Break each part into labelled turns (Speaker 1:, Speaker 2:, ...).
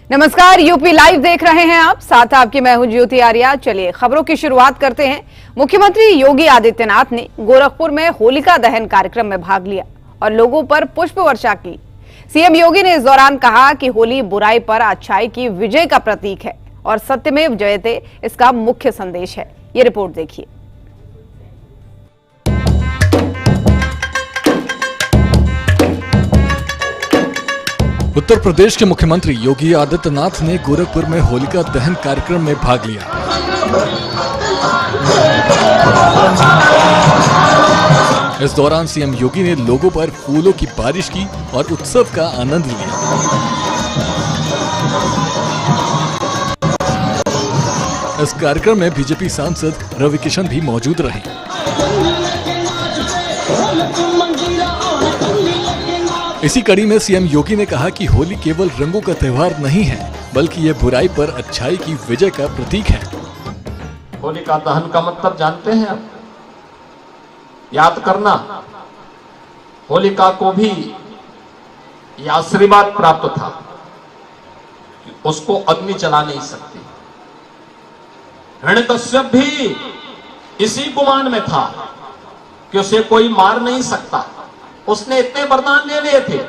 Speaker 1: नमस्कार, UP live देख रहे हैं आप। साथ आपकी मैं हूं ज्योति आर्या। चलिए खबरों की शुरुआत करते हैं। मुख्यमंत्री योगी आदित्यनाथ ने गोरखपुर में होलिका दहन कार्यक्रम में भाग लिया और लोगों पर पुष्प वर्षा की। सीएम योगी ने इस दौरान कहा कि होली बुराई पर अच्छाई की विजय का प्रतीक है और सत्यमेव जयते इसका मुख्य संदेश है। ये रिपोर्ट देखिए।
Speaker 2: उत्तर प्रदेश के मुख्यमंत्री योगी आदित्यनाथ ने गोरखपुर में होलिका दहन कार्यक्रम में भाग लिया। इस दौरान सीएम योगी ने लोगों पर फूलों की बारिश की और उत्सव का आनंद लिया। इस कार्यक्रम में बीजेपी सांसद रविकिशन भी मौजूद रहे। इसी कड़ी में सीएम योगी ने कहा कि होली केवल रंगों का त्योहार नहीं है, बल्कि ये बुराई पर अच्छाई की विजय का प्रतीक है।
Speaker 3: होलिका दहन का मतलब जानते हैं आप? याद करना। होलिका को भी यह आशीर्वाद प्राप्त था कि उसको अग्नि जला नहीं सकती। हिरण्यकश्यप भी इसी गुमान में था कि उसे कोई मार नहीं सकता। उसने इतने वरदान ले लिए थे,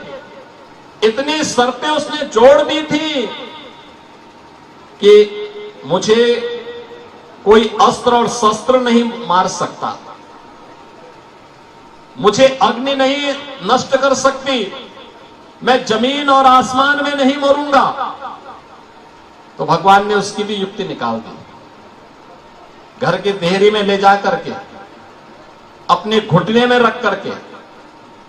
Speaker 3: इतनी शर्तें उसने जोड़ दी थी कि मुझे कोई अस्त्र और शस्त्र नहीं मार सकता, मुझे अग्नि नहीं नष्ट कर सकती, मैं जमीन और आसमान में नहीं मरूंगा। तो भगवान ने उसकी भी युक्ति निकाल दी। घर के देहरी में ले जा करके, अपने घुटने में रख करके,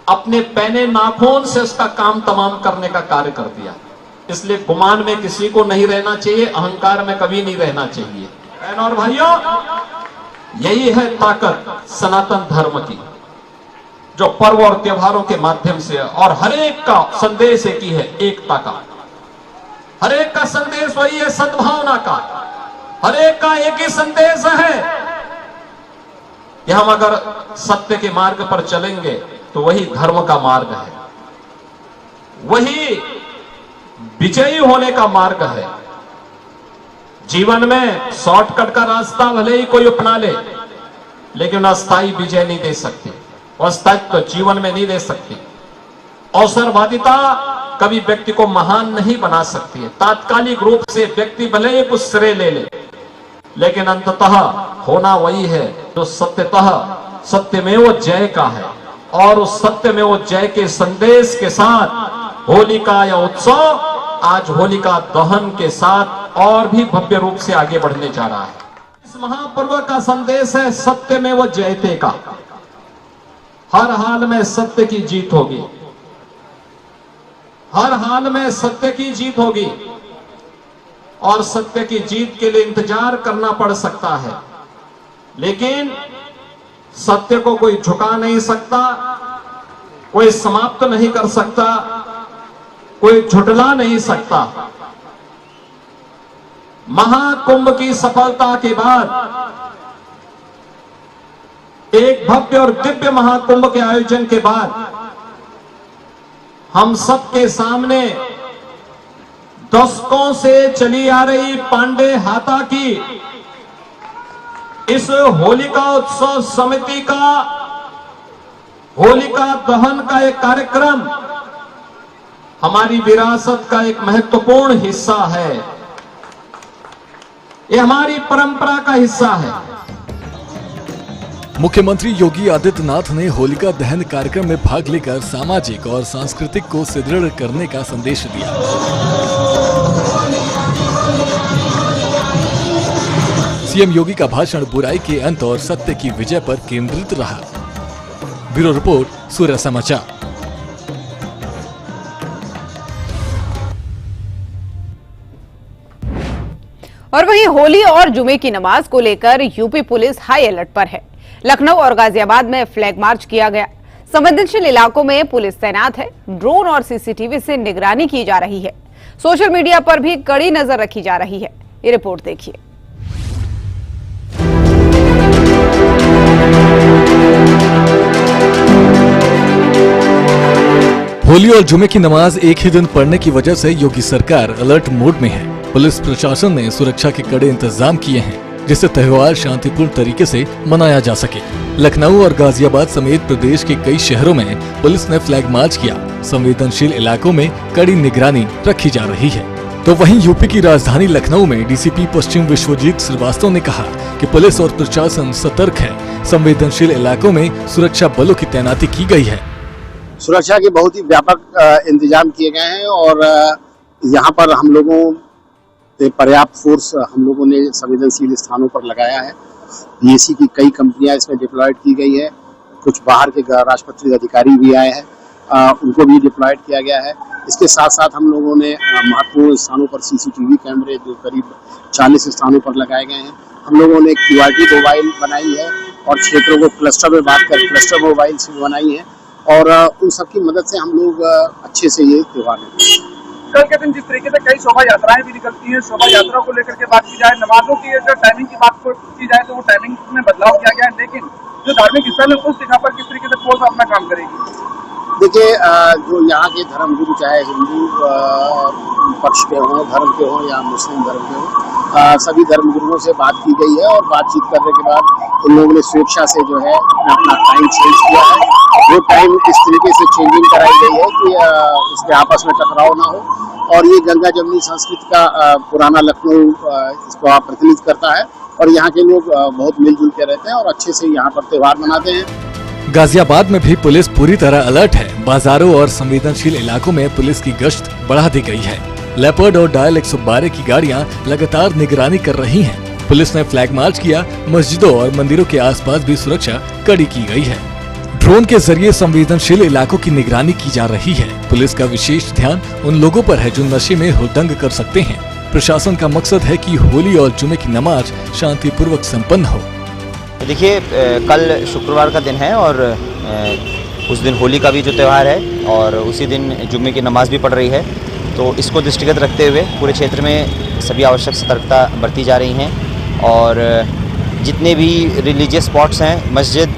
Speaker 3: अपने पैने नाखून से उसका काम तमाम करने का कार्य कर दिया। इसलिए गुमान में किसी को नहीं रहना चाहिए, अहंकार में कभी नहीं रहना चाहिए। बहनों और भाइयों, यही है ताकत सनातन धर्म की, जो पर्व और त्योहारों के माध्यम से और हरेक का संदेश एक ही है, एकता का। हरेक का संदेश वही है, सद्भावना का। हरेक का एक ही संदेश है कि हम अगर सत्य के मार्ग पर चलेंगे तो वही धर्म का मार्ग है, वही विजयी होने का मार्ग है। जीवन में शॉर्टकट का रास्ता भले ही कोई अपना ले, लेकिन अस्थायी विजय नहीं दे सकती, अस्थायित्व तो जीवन में नहीं दे सकती। अवसरवादिता कभी व्यक्ति को महान नहीं बना सकती है। तात्कालिक रूप से व्यक्ति भले ही कुछ श्रेय ले ले, लेकिन अंततः होना वही है जो सत्यतः सत्यमेव जय का है। और उस सत्य में वो जय के संदेश के साथ होलिका या उत्सव आज होलिका दहन के साथ और भी भव्य रूप से आगे बढ़ने जा रहा है। इस महापर्व का संदेश है सत्य में वो जयते का। हर हाल में सत्य की जीत होगी, हर हाल में सत्य की जीत होगी। और सत्य की जीत के लिए इंतजार करना पड़ सकता है, लेकिन सत्य को कोई झुका नहीं सकता, कोई समाप्त नहीं कर सकता, कोई झुटला नहीं सकता। महाकुंभ की सफलता के बाद, एक भव्य और दिव्य महाकुंभ के आयोजन के बाद, हम सबके सामने दशकों से चली आ रही पांडे हाता की इस होलिका उत्सव समिति का होलिका दहन का एक कार्यक्रम हमारी विरासत का एक महत्वपूर्ण हिस्सा है। ये हमारी परंपरा का हिस्सा है।
Speaker 2: मुख्यमंत्री योगी आदित्यनाथ ने होलिका दहन कार्यक्रम में भाग लेकर सामाजिक और सांस्कृतिक को सुदृढ़ करने का संदेश दिया। सीएम योगी का भाषण बुराई के अंत और सत्य की विजय पर केंद्रित रहा। ब्यूरो रिपोर्ट, सूर्य समाचार।
Speaker 1: और वहीं होली और जुमे की नमाज को लेकर यूपी पुलिस हाई अलर्ट पर है। लखनऊ और गाजियाबाद में फ्लैग मार्च किया गया। संवेदनशील इलाकों में पुलिस तैनात है। ड्रोन और सीसीटीवी से निगरानी की जा रही है। सोशल मीडिया पर भी कड़ी नजर रखी जा रही है। ये रिपोर्ट देखिए।
Speaker 2: होली और जुमे की नमाज एक ही दिन पढ़ने की वजह से योगी सरकार अलर्ट मोड में है। पुलिस प्रशासन ने सुरक्षा के कड़े इंतजाम किए हैं, जिससे त्योहार शांतिपूर्ण तरीके से मनाया जा सके। लखनऊ और गाजियाबाद समेत प्रदेश के कई शहरों में पुलिस ने फ्लैग मार्च किया। संवेदनशील इलाकों में कड़ी निगरानी रखी जा रही है। तो वहीं यूपी की राजधानी लखनऊ में डीसीपी पश्चिम विश्वजीत श्रीवास्तव ने कहा कि पुलिस और प्रशासन सतर्क है। संवेदनशील इलाकों में सुरक्षा बलों की तैनाती की गई है।
Speaker 4: सुरक्षा के बहुत ही व्यापक इंतजाम किए गए हैं और यहाँ पर हम लोगों ने पर्याप्त फोर्स हम लोगों ने संवेदनशील स्थानों पर लगाया है। बीएसई की कई कंपनियां इसमें डिप्लॉयड की गई है। कुछ बाहर के राजपत्रित अधिकारी भी आए हैं, उनको भी डिप्लॉयड किया गया है। इसके साथ साथ हम लोगों ने महत्वपूर्ण स्थानों पर सीसीटीवी कैमरे जो करीब 40 स्थानों पर लगाए गए हैं। हम लोगों ने QRT मोबाइल बनाई है और क्षेत्रों को क्लस्टर में बांट कर क्लस्टर मोबाइल से बनाई है और उन सबकी मदद से हम लोग अच्छे से ये त्योहार मनाएंगे।
Speaker 5: कल के दिन जिस तरीके से कई शोभा यात्राएं भी निकलती हैं, शोभा यात्रा को लेकर के बात की जाए, नमाजों की अगर टाइमिंग की बात की जाए तो वो टाइमिंग में बदलाव किया गया है, लेकिन जो धार्मिक स्थल है उस जगह पर किस तरीके से पुलिस अपना काम करेगी?
Speaker 4: देखिए, जो यहाँ के धर्मगुरु चाहे हिंदू पक्ष के हों, धर्म के हों या मुस्लिम धर्म के हों, सभी धर्मगुरुओं से बात की गई है और बातचीत करने के बाद उन लोगों ने स्वेच्छा से जो है अपना टाइम चेंज किया है। वो टाइम इस तरीके से चेंजिंग कराई गई है कि इसके आपस में टकराव ना हो और ये गंगा जमुनी संस्कृति का पुराना लखनऊ इसको प्रतिनिधित्व करता है और यहाँ के लोग बहुत मिलजुल के रहते हैं और अच्छे से यहाँ पर त्योहार मनाते हैं।
Speaker 2: गाजियाबाद में भी पुलिस पूरी तरह अलर्ट है। बाजारों और संवेदनशील इलाकों में पुलिस की गश्त बढ़ा दी गई है। लेपर्ड और डायल 112 की गाड़ियां लगातार निगरानी कर रही हैं। पुलिस ने फ्लैग मार्च किया। मस्जिदों और मंदिरों के आसपास भी सुरक्षा कड़ी की गई है। ड्रोन के जरिए संवेदनशील इलाकों की निगरानी की जा रही है। पुलिस का विशेष ध्यान उन लोगों पर है जो नशे में हुड़दंग कर सकते हैं। प्रशासन का मकसद है कि होली और जुमे की नमाज शांतिपूर्वक संपन्न हो।
Speaker 6: देखिए, कल शुक्रवार का दिन है और उस दिन होली का भी जो त्यौहार है और उसी दिन जुम्मे की नमाज भी पढ़ रही है। तो इसको दृष्टिगत रखते हुए पूरे क्षेत्र में सभी आवश्यक सतर्कता बरती जा रही हैं और जितने भी रिलीजियस स्पॉट्स हैं, मस्जिद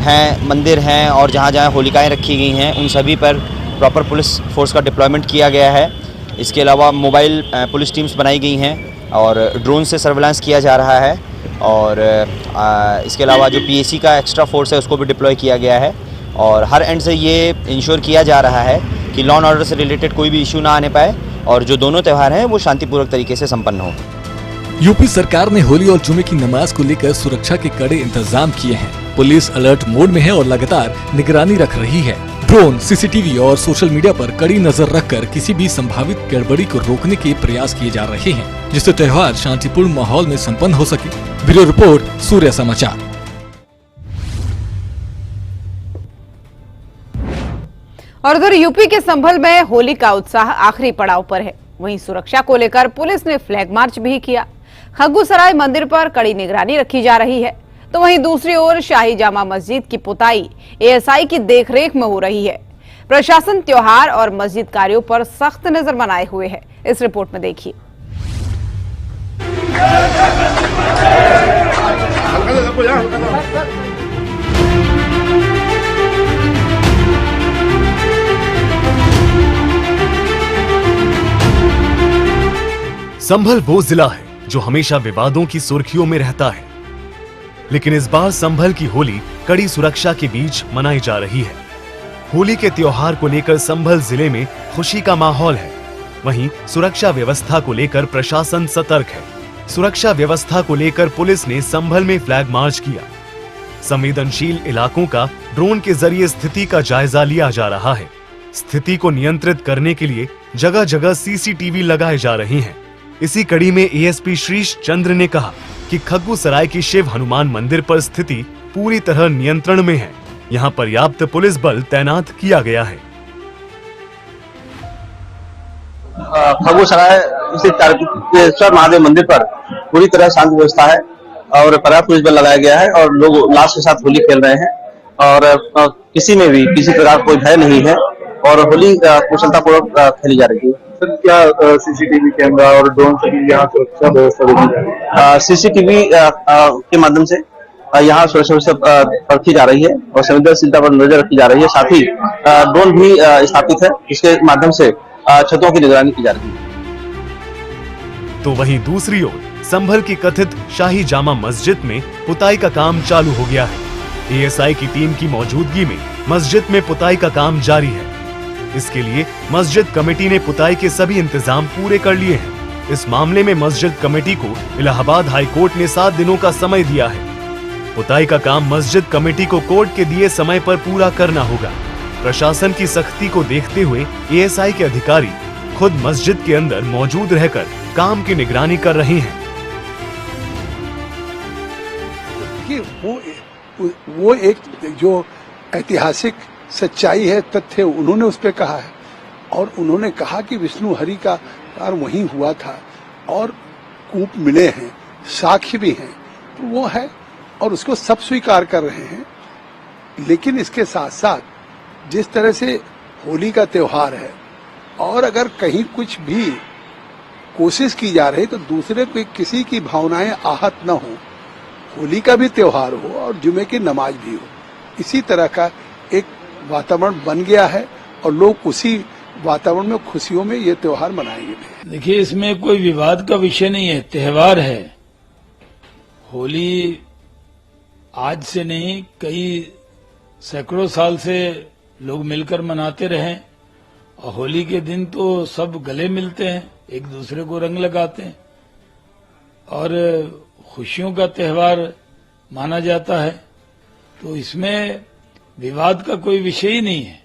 Speaker 6: हैं, मंदिर हैं और जहाँ जहाँ होलिकाएँ रखी गई हैं उन सभी पर प्रॉपर पुलिस फोर्स का डिप्लॉयमेंट किया गया है। इसके अलावा मोबाइल पुलिस टीम्स बनाई गई हैं और ड्रोन से सर्विलांस किया जा रहा है और इसके अलावा जो PAC का एक्स्ट्रा फोर्स है उसको भी डिप्लॉय किया गया है और हर एंड से ये इंश्योर किया जा रहा है कि लॉ एंड ऑर्डर से रिलेटेड कोई भी इशू ना आने पाए और जो दोनों त्यौहार हैं वो शांतिपूर्वक तरीके से संपन्न हो।
Speaker 2: यूपी सरकार ने होली और जुमे की नमाज को लेकर सुरक्षा के कड़े इंतजाम किए हैं। पुलिस अलर्ट मोड में है और लगातार निगरानी रख रही है। ड्रोन, CCTV और सोशल मीडिया पर कड़ी नजर रखकर किसी भी संभावित गड़बड़ी को रोकने के प्रयास किए जा रहे हैं, जिससे त्योहार शांतिपूर्ण माहौल में संपन्न हो सके। ब्यूरो रिपोर्ट, सूर्य समाचार।
Speaker 1: और उधर यूपी के संभल में होली का उत्साह आखिरी पड़ाव पर है। वहीं सुरक्षा को लेकर पुलिस ने फ्लैग मार्च भी किया। खग्गूसराय मंदिर पर कड़ी निगरानी रखी जा रही है, तो वहीं दूसरी ओर शाही जामा मस्जिद की पुताई ASI की देखरेख में हो रही है। प्रशासन त्योहार और मस्जिद कार्यों पर सख्त नजर बनाए हुए है। इस रिपोर्ट में देखिए।
Speaker 7: संभल वो जिला है जो हमेशा विवादों की सुर्खियों में रहता है, लेकिन इस बार संभल की होली कड़ी सुरक्षा के बीच मनाई जा रही है। होली के त्योहार को लेकर संभल जिले में खुशी का माहौल है। वहीं सुरक्षा व्यवस्था को लेकर प्रशासन सतर्क है। सुरक्षा व्यवस्था को लेकर पुलिस ने संभल में फ्लैग मार्च किया। संवेदनशील इलाकों का ड्रोन के जरिए स्थिति का जायजा लिया जा रहा है। स्थिति को नियंत्रित करने के लिए जगह जगह CCTV लगाए जा रहे हैं। इसी कड़ी में ASP श्रीश चंद्र ने कहा कि खग्गूसराय की शिव हनुमान मंदिर पर स्थिति पूरी तरह नियंत्रण में है। यहाँ पर्याप्त पुलिस बल तैनात किया गया है।
Speaker 8: खग्गूसराय स्थित तारकेश्वर महादेव मंदिर पर पूरी तरह शांति व्यवस्था है और पर्याप्त पुलिस बल लगाया गया है और लोग उल्लास के साथ होली खेल रहे हैं और किसी में भी किसी प्रकार कोई भय नहीं है और होली कुशलतापूर्वक खेली जा रही है।
Speaker 9: सर, क्या CCTV कैमरा और ड्रोन से भी यहाँ सुरक्षा व्यवस्था देखी जा रही है?
Speaker 8: CCTV के माध्यम से यहाँ सुरक्षा व्यवस्था परखी जा रही है और संवेदनशीलता पर नजर रखी जा रही है। साथ ही ड्रोन भी स्थापित है, इसके माध्यम से छतों की निगरानी की जा रही है।
Speaker 7: तो वहीं दूसरी ओर संभल की कथित शाही जामा मस्जिद में पुताई का काम चालू हो गया है। एएसआई की टीम की मौजूदगी में मस्जिद में पुताई का काम जारी है। इसके लिए मस्जिद कमेटी ने पुताई के सभी इंतजाम पूरे कर लिए हैं। इस मामले में मस्जिद कमेटी को इलाहाबाद हाई कोर्ट ने 7 दिनों का समय दिया है। पुताई का काम मस्जिद कमेटी को कोर्ट के दिए समय पर पूरा करना होगा। प्रशासन की सख्ती को देखते हुए एएसआई के अधिकारी खुद मस्जिद के अंदर मौजूद रहकर काम की निगरानी कर रहे हैं।
Speaker 10: वो एक जो ऐतिहासिक सच्चाई है, तथ्य उन्होंने उस पर कहा है और उन्होंने कहा कि विष्णु हरि का अवतार वहीं हुआ था और कूप मिले हैं, साक्ष्य भी हैं, तो वो है और उसको सब स्वीकार कर रहे हैं। लेकिन इसके साथ साथ जिस तरह से होली का त्योहार है और अगर कहीं कुछ भी कोशिश की जा रही तो दूसरे को किसी की भावनाएं आहत न हो, होली का भी त्योहार हो और जुमे की नमाज भी हो, इसी तरह का एक वातावरण बन गया है और लोग उसी वातावरण में खुशियों में ये त्योहार मनाएंगे।
Speaker 11: देखिए, इसमें कोई विवाद का विषय नहीं है, त्योहार है। होली आज से नहीं, कई सैकड़ों साल से लोग मिलकर मनाते रहे और होली के दिन तो सब गले मिलते हैं, एक दूसरे को रंग लगाते हैं और खुशियों का त्योहार माना जाता है। तो इसमें विवाद का कोई विषय ही नहीं है।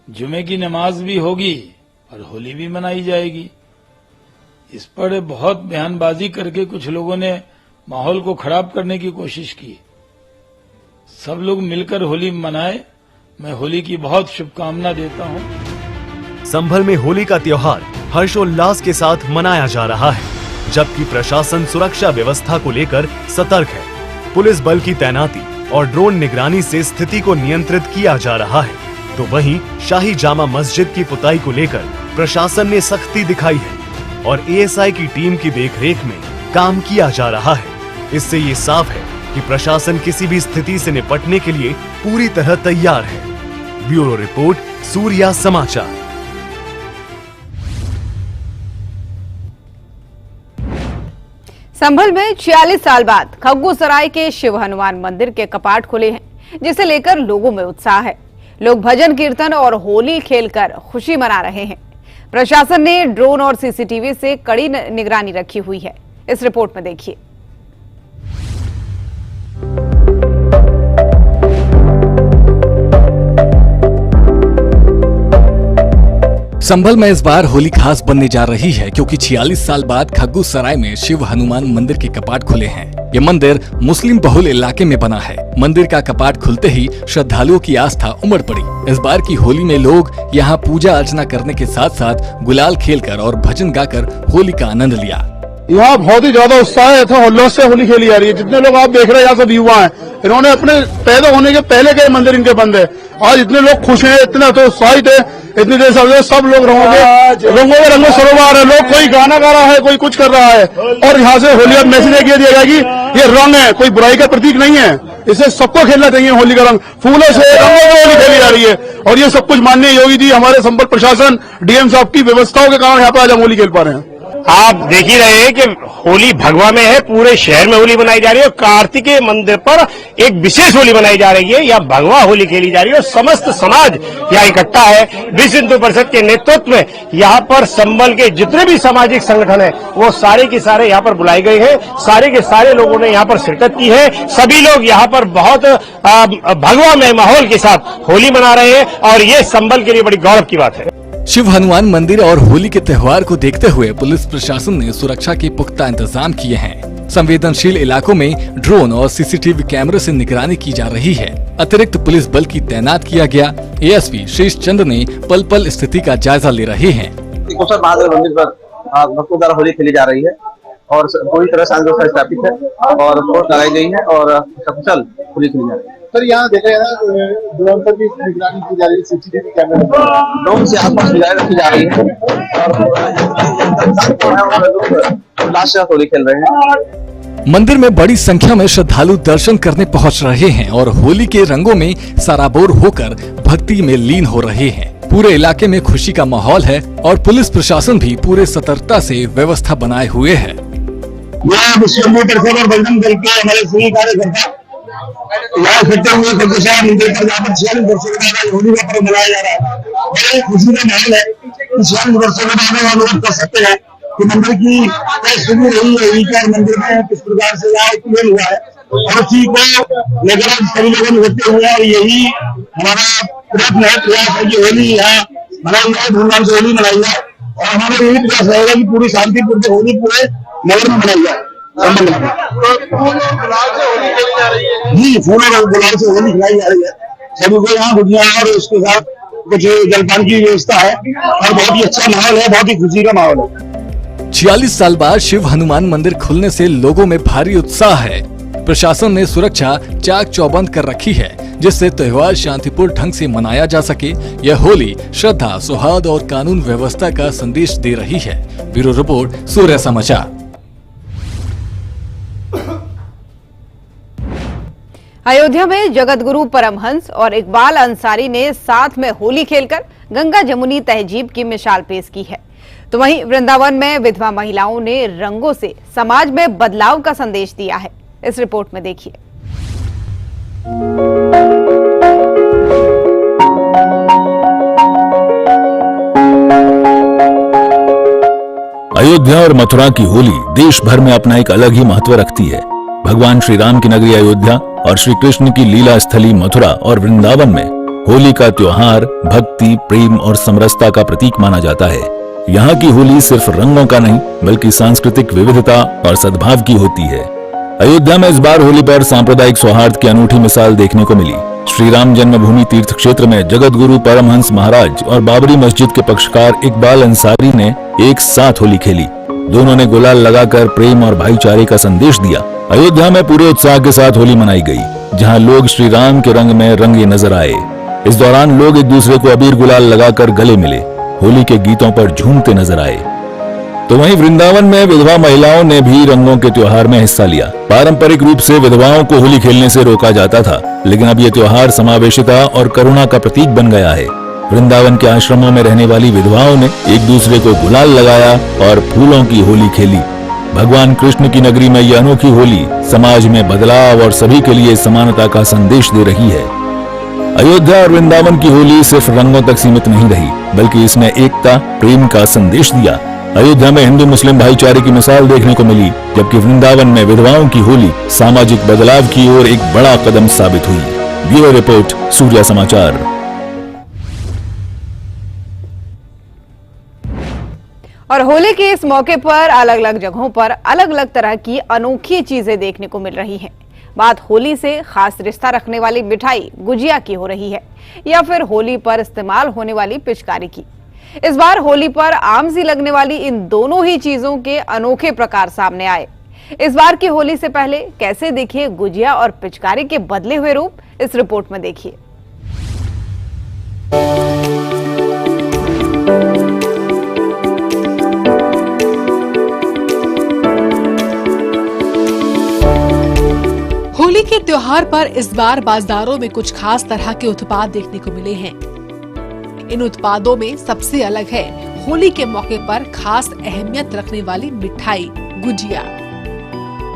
Speaker 11: जुमे की नमाज भी होगी और होली भी मनाई जाएगी। इस पर बहुत बयानबाजी करके कुछ लोगों ने माहौल को खराब करने की कोशिश की। सब लोग मिलकर होली मनाए, मैं होली की बहुत शुभकामना देता हूं।
Speaker 7: संभल में होली का त्योहार हर्षोल्लास के साथ मनाया जा रहा है, जबकि प्रशासन सुरक्षा व्यवस्था को लेकर सतर्क है। पुलिस बल की तैनाती और ड्रोन निगरानी से स्थिति को नियंत्रित किया जा रहा है। तो वहीं शाही जामा मस्जिद की पुताई को लेकर प्रशासन ने सख्ती दिखाई है और एएसआई की टीम की देखरेख में काम किया जा रहा है। इससे ये साफ है कि प्रशासन किसी भी स्थिति से निपटने के लिए पूरी तरह तैयार है। ब्यूरो रिपोर्ट, सूर्या समाचार।
Speaker 1: संभल में 46 साल बाद खग्गूसराय के शिव हनुमान मंदिर के कपाट खुले हैं, जिसे लेकर लोगों में उत्साह है। लोग भजन कीर्तन और होली खेलकर खुशी मना रहे हैं। प्रशासन ने ड्रोन और सीसीटीवी से कड़ी निगरानी रखी हुई है। इस रिपोर्ट में देखिए।
Speaker 2: संभल में इस बार होली खास बनने जा रही है, क्योंकि 46 साल बाद खग्गूसराय में शिव हनुमान मंदिर के कपाट खुले हैं। ये मंदिर मुस्लिम बहुल इलाके में बना है। मंदिर का कपाट खुलते ही श्रद्धालुओं की आस्था उमड़ पड़ी। इस बार की होली में लोग यहाँ पूजा अर्चना करने के साथ साथ गुलाल खेलकर और भजन गाकर होली का आनंद लिया।
Speaker 9: यहाँ बहुत ही ज्यादा उत्साह है, उल्लास से होली खेली जा रही है। जितने लोग आप देख रहे हैं यहाँ सब युवा हैं, इन्होंने अपने पैदा होने के पहले के मंदिर इनके बंद है। आज इतने लोग खुश हैं, इतना तो उत्साहित है, इतनी देर से सब लोग रंगों में रंगों सरोवर है। लोग कोई गाना गा रहा है, कोई कुछ कर रहा है और यहाँ से होली अब मैसेज दिया जाएगा कि ये रंग है, कोई बुराई का प्रतीक नहीं है। इसे सबको खेलना चाहिए। होली का रंग फूलों से रंगों में होली खेली जा रही है और ये सब कुछ माननीय योगी जी, हमारे संबल प्रशासन, डीएम साहब की व्यवस्थाओं के कारण यहाँ पे आज हम होली खेल पा रहे हैं।
Speaker 12: आप देख ही रहे हैं कि होली भगवा में है, पूरे शहर में होली मनाई जा रही है और कार्तिकेय मंदिर पर एक विशेष होली मनाई जा रही है। यहाँ भगवा होली खेली जा रही है और समस्त समाज यहाँ इकट्ठा है। विश्व हिंदू परिषद के नेतृत्व में यहाँ पर संभल के जितने भी सामाजिक संगठन है वो सारे के सारे यहाँ पर बुलाए गए हैं। सारे के सारे लोगों ने यहाँ पर शिरकत की है। सभी लोग यहाँ पर बहुत भगवा में माहौल के साथ होली मना रहे हैं और ये संभल के लिए बड़ी गौरव की बात है।
Speaker 2: शिव हनुमान मंदिर और होली के त्योहार को देखते हुए पुलिस प्रशासन ने सुरक्षा के पुख्ता इंतजाम किए हैं। संवेदनशील इलाकों में ड्रोन और सीसीटीवी कैमरे से निगरानी की जा रही है। अतिरिक्त पुलिस बल की तैनात किया गया। एएसपी शीश चंद्र ने पल पल स्थिति का जायजा ले रहे हैं।
Speaker 8: महादेव मंदिर पर भक्तों द्वारा होली खेली जा रही है और पूरी तरह शांति व्यवस्था स्थापित है और फोर्स लगाई गई है और सकुशल होली खेली जा रही है।
Speaker 9: सर यहाँ देखा है ना, ड्रोन पर भी निगरानी की जा रही है, सीसीटीवी कैमरे
Speaker 8: ड्रोन से आसपास निगरानी रखी जा रही है और उल्लास से होली खेल रहे हैं।
Speaker 2: मंदिर में बड़ी संख्या में श्रद्धालु दर्शन करने पहुंच रहे हैं और होली के रंगों में सराबोर होकर भक्ति में लीन हो रहे हैं। पूरे इलाके में खुशी का माहौल है और पुलिस प्रशासन भी पूरे सतर्कता से व्यवस्था बनाए हुए है।
Speaker 13: बजरंग दल के हमारे सभी कार्यकर्ता यहाँ इकट्ठे हुए मंदिर पर जहाँ पर 46 वर्षों के बाद होली का पर्व मनाया जा रहा है। बड़े खुशी का माहौल है कि 46 वर्षों के बाद हम लोग कर सकते हैं कि मंदिर की शुरू रही है, मंदिर में किस प्रकार से क्लियर हुआ है और उसी को लेकर सभी लोगों ने इकट्ठे हुए और यही हमारा प्रयत्न है, प्रयास है कि होली यहाँ मनाई जाए, धूमधाम से होली मनाई जाए और हमारा यही प्रयास रहेगा कि पूरी शांतिपूर्ण होली पूरे नगर में मनाई जाए। जी, फूलों और गुलाल से होली खिलाई जा रही है सभी को। यहाँ गुजिया और उसके साथ कुछ जलपान की व्यवस्था है और बहुत ही अच्छा माहौल है, बहुत ही खुशी का माहौल है।
Speaker 2: 46 साल बाद शिव हनुमान मंदिर खुलने से लोगों में भारी उत्साह है। प्रशासन ने सुरक्षा चाक चौबंद कर रखी है जिससे त्योहार शांतिपूर्ण ढंग से मनाया जा सके। यह होली श्रद्धा, सौहार्द और कानून व्यवस्था का संदेश दे रही है। ब्यूरो रिपोर्ट, सूर्य समाचार।
Speaker 1: अयोध्या में जगत गुरु परमहंस और इकबाल अंसारी ने साथ में होली खेलकर गंगा जमुनी तहजीब की मिसाल पेश की है। तो वहीं वृंदावन में विधवा महिलाओं ने रंगों से समाज में बदलाव का संदेश दिया है। इस रिपोर्ट में देखिए।
Speaker 14: अयोध्या और मथुरा की होली देश भर में अपना एक अलग ही महत्व रखती है। भगवान श्री राम की नगरी अयोध्या और श्री कृष्ण की लीला स्थली मथुरा और वृंदावन में होली का त्योहार भक्ति, प्रेम और समरसता का प्रतीक माना जाता है। यहाँ की होली सिर्फ रंगों का नहीं बल्कि सांस्कृतिक विविधता और सद्भाव की होती है। अयोध्या में इस बार होली पर सांप्रदायिक सौहार्द की अनूठी मिसाल देखने को मिली। श्री राम जन्मभूमि तीर्थ क्षेत्र में जगत गुरु परमहंस महाराज और बाबरी मस्जिद के पक्षकार इकबाल अंसारी ने एक साथ होली खेली। दोनों ने गुलाल लगाकर प्रेम और भाईचारे का संदेश दिया। अयोध्या में पूरे उत्साह के साथ होली मनाई गई, जहां लोग श्री राम के रंग में रंगे नजर आए। इस दौरान लोग एक दूसरे को अबीर गुलाल लगाकर गले मिले, होली के गीतों पर झूमते नजर आए। तो वहीं वृंदावन में विधवा महिलाओं ने भी रंगों के त्योहार में हिस्सा लिया। पारंपरिक रूप से विधवाओं को होली खेलने से रोका जाता था, लेकिन अब ये त्योहार समावेशिता और करुणा का प्रतीक बन गया है। वृंदावन के आश्रमों में रहने वाली विधवाओं ने एक दूसरे को गुलाल लगाया और फूलों की होली खेली। भगवान कृष्ण की नगरी में यह अनोखी होली समाज में बदलाव और सभी के लिए समानता का संदेश दे रही है। अयोध्या और वृंदावन की होली सिर्फ रंगों तक सीमित नहीं रही, बल्कि इसने एकता, प्रेम का संदेश दिया। अयोध्या में हिंदू मुस्लिम भाईचारे की मिसाल देखने को मिली, जबकि वृंदावन में विधवाओं की होली सामाजिक बदलाव की ओर एक बड़ा कदम साबित हुई। ब्यूरो रिपोर्ट, सूर्य समाचार।
Speaker 1: और होली के इस मौके पर अलग अलग जगहों पर अलग अलग तरह की अनोखी चीजें देखने को मिल रही हैं। बात होली से खास रिश्ता रखने वाली मिठाई गुजिया की हो रही है या फिर होली पर इस्तेमाल होने वाली पिचकारी की। इस बार होली पर आम सी लगने वाली इन दोनों ही चीजों के अनोखे प्रकार सामने आए। इस बार की होली से पहले कैसे दिखे गुजिया और पिचकारी के बदले हुए रूप, इस रिपोर्ट में देखिए।
Speaker 15: होली के त्योहार पर इस बार बाजारों में कुछ खास तरह के उत्पाद देखने को मिले हैं। इन उत्पादों में सबसे अलग है होली के मौके पर खास अहमियत रखने वाली मिठाई गुजिया।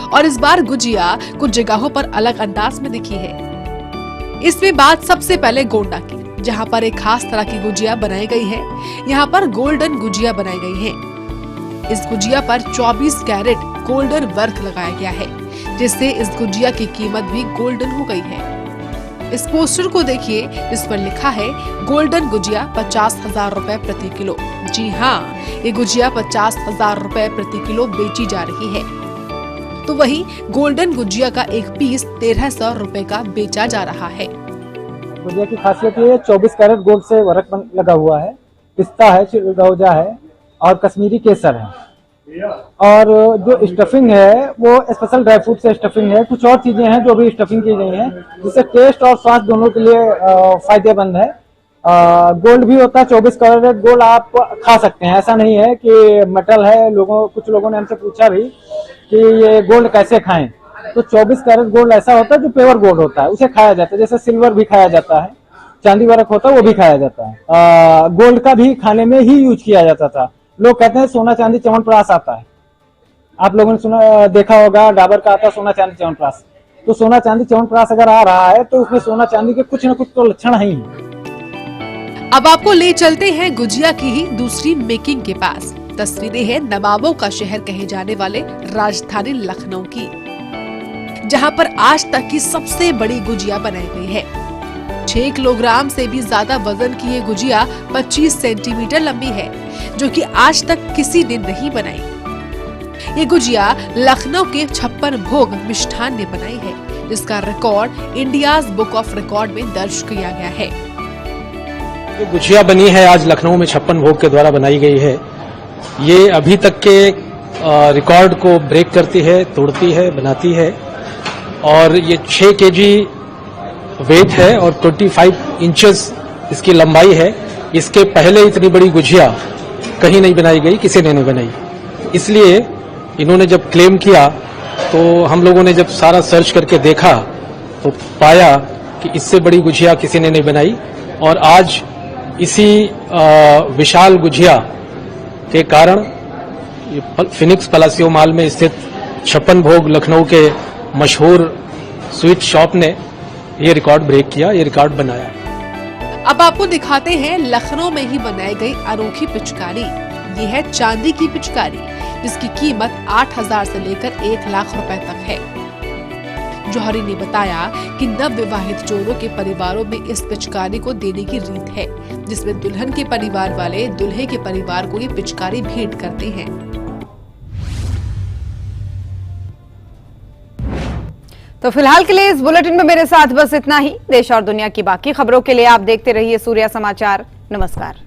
Speaker 15: और इस बार गुजिया कुछ जगहों पर अलग अंदाज में दिखी है। इसमें बात सबसे पहले गोंडा की, जहां पर एक खास तरह की गुजिया बनाई गई है। यहाँ पर गोल्डन गुजिया बनाई गई है। इस गुजिया पर 24 कैरेट गोल्डन वर्क लगाया गया है, जिससे इस गुजिया की कीमत भी गोल्डन हो गई है। इस पोस्टर को देखिए, जिस पर लिखा है गोल्डन गुजिया 50,000 रुपए प्रति किलो। जी हाँ, ये गुजिया 50,000 रुपए प्रति किलो बेची जा रही है। तो वहीं गोल्डन गुजिया का एक पीस 1300 रुपए का बेचा जा रहा है।
Speaker 16: गुजिया की खासियत ये 24 कैरेट गोल्ड से वर्क लगा हुआ है, पिस्ता है, चिलगौजा है और कश्मीरी केसर है। और जो स्टफिंग है वो स्पेशल ड्राई फ्रूट से स्टफिंग है। कुछ और चीजें हैं जो भी स्टफिंग की गई हैं, जिससे टेस्ट और स्वाद दोनों के लिए फायदेमंद है। गोल्ड भी होता है, 24 कैरेट गोल्ड आप खा सकते हैं। ऐसा नहीं है कि मेटल है। कुछ लोगों ने हमसे पूछा भी कि ये गोल्ड कैसे खाएं, तो 24 कैरेट गोल्ड ऐसा होता है जो प्योर गोल्ड होता है, उसे खाया जाता है। जैसे सिल्वर भी खाया जाता है, चांदी वर्क होता है वो भी खाया जाता है। गोल्ड का भी खाने में ही यूज किया जाता था। लोग कहते हैं सोना चांदी च्यवनप्राश आता है, आप लोगों ने सुना देखा होगा डाबर का आता है सोना चांदी च्यवनप्राश। तो सोना चांदी च्यवनप्राश अगर आ रहा है तो उसमें सोना चांदी के कुछ न कुछ तो लक्षण ही है।
Speaker 15: अब आपको ले चलते हैं गुजिया की ही दूसरी मेकिंग के पास। तस्वीरें हैं नवाबों का शहर कहे जाने वाले राजधानी लखनऊ की, जहां पर आज तक की सबसे बड़ी गुजिया बनाई गई है। 6 किलोग्राम से भी ज्यादा वजन की ये गुजिया 25 सेंटीमीटर लंबी है, जो कि आज तक किसी ने नहीं बनाई। ये गुजिया लखनऊ के 56 भोग मिष्ठान ने बनाई है, जिसका record India's book of record में दर्ज किया गया है।
Speaker 17: जो गुजिया बनी है आज लखनऊ में 56 भोग के द्वारा बनाई गई है, ये अभी तक के रिकॉर्ड को ब्रेक करती है, तोड़ती है, बनाती है। और ये 6 केजी वेट है और 25 इंचेस इसकी लंबाई है। इसके पहले इतनी बड़ी गुजिया कहीं नहीं बनाई गई, किसी ने नहीं बनाई। इसलिए इन्होंने जब क्लेम किया तो हम लोगों ने जब सारा सर्च करके देखा तो पाया कि इससे बड़ी गुजिया किसी ने नहीं बनाई। और आज इसी विशाल गुजिया के कारण फिनिक्स पलासियो मॉल में स्थित 56 भोग लखनऊ के मशहूर स्वीट शॉप ने ये रिकॉर्ड ब्रेक किया, ये रिकॉर्ड बनाया।
Speaker 15: अब आपको दिखाते हैं लखनऊ में ही बनाई गई अनोखी पिचकारी। ये है चांदी की पिचकारी, जिसकी कीमत 8,000 से लेकर 1 लाख रुपए तक है। जौहरी ने बताया कि नवविवाहित जोड़ों के परिवारों में इस पिचकारी को देने की रीत है, जिसमें दुल्हन के परिवार वाले दूल्हे के परिवार को ये पिचकारी भेंट करते हैं।
Speaker 1: तो फिलहाल के लिए इस बुलेटिन में मेरे साथ बस इतना ही। देश और दुनिया की बाकी खबरों के लिए आप देखते रहिए सूर्या समाचार। नमस्कार।